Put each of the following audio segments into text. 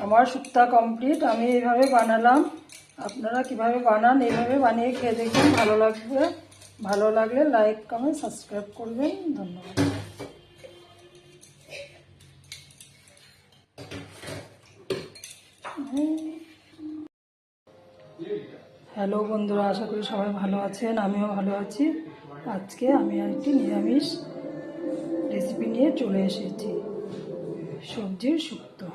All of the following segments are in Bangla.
আমার শুক্তা কমপ্লিট। আমি এইভাবে বানালাম, আপনারা কিভাবে বানান এইভাবে বানিয়ে খেয়ে দেখবেন, ভালো লাগবে। ভালো লাগলে লাইক কমেন্ট সাবস্ক্রাইব করবেন। ধন্যবাদ। হ্যালো বন্ধুরা, আশা করি সবাই ভালো আছেন, আমিও ভালো আছি। আজকে আমি একটি নিরামিষ রেসিপি নিয়ে চলে এসেছি, সবজির শুক্তো।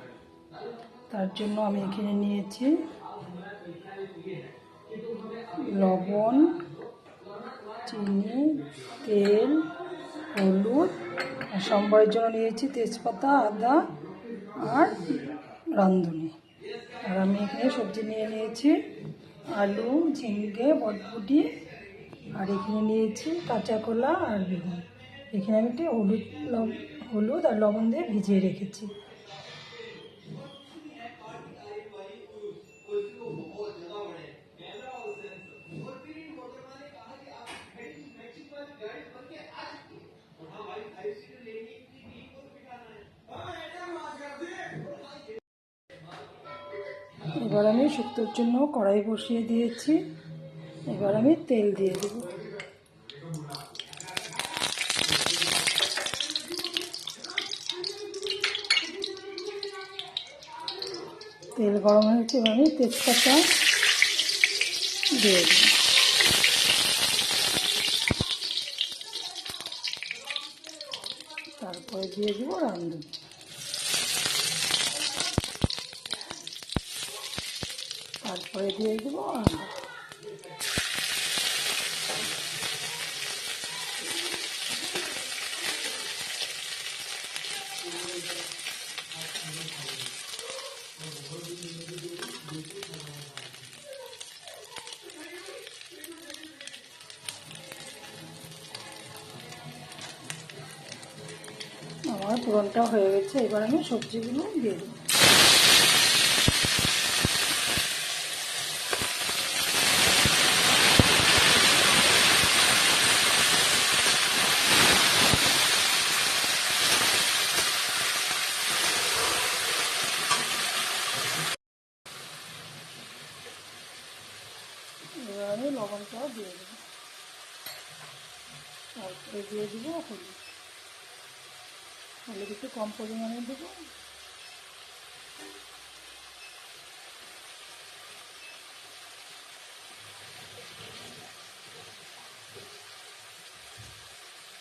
তার জন্য আমি এখানে নিয়েছি লবণ, চিনি, তেল, হলুদ, আর সম্বরের জন্য নিয়েছি তেজপাতা, আদা আর রাঁধুনি। আর আমি এখানে সবজি নিয়ে নিয়েছি আলু, ঝিঙ্গে, বটবটি, আর এখানে নিয়েছি কাঁচা কলা আর বেগুন। এখানে আমি একটু হলুদ আর লবণ দিয়ে ভিজিয়ে রেখেছি। এবার আমি শুক্তোর জন্য কড়াই বসিয়ে দিয়েছি। এবার আমি তেল দিয়ে দেব। তেল গরম হয়েছে, এবার আমি তেজপাতা দিয়ে দেব। তারপরে দিয়ে দেবো রাঁধুনি। তারপরে দিয়ে দেবো আদা। আমার পুরনটা হয়ে গেছে, এবার আমি সবজিগুলো দিয়ে দেবো। এবার আমি লবণটাও দিয়ে দেবো। তারপরে দিয়ে দেবো হলুদ। হলুদ একটু কম পরিমাণে দেবো।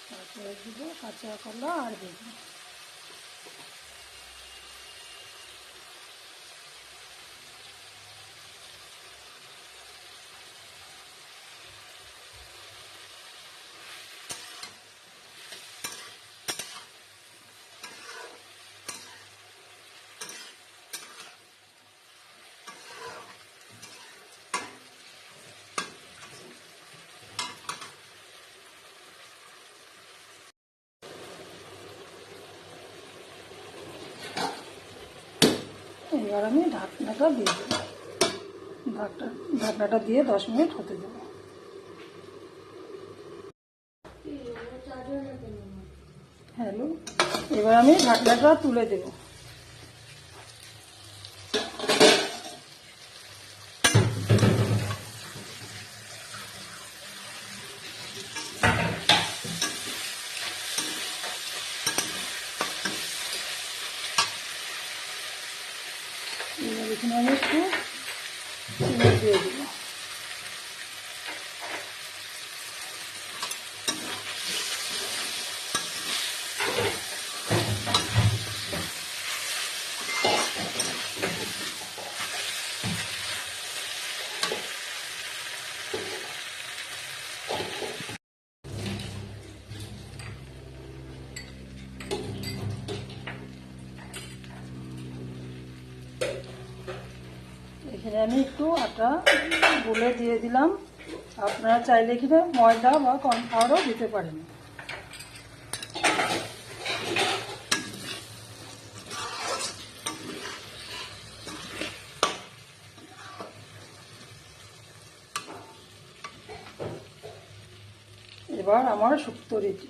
তারপরে দেবো কাঁচা কলা আর বেগুন। এবার আমি ঢাকনাটা দিয়ে দেবো। ঢাকনাটা দিয়ে 10 মিনিট হতে দেবো। হ্যালো, এবার আমি ঢাকনাটা তুলে দেবো। এবার এখানে আমি একটু চিনি দিয়ে দেবো। এখানে আমি একটু আটা গুলে দিয়ে দিলাম। আপনারা চাইলে এখানে ময়দা বা কর্নফ্লাওয়ারও দিতে পারেন। এবার আমার শুক্তো রেডি।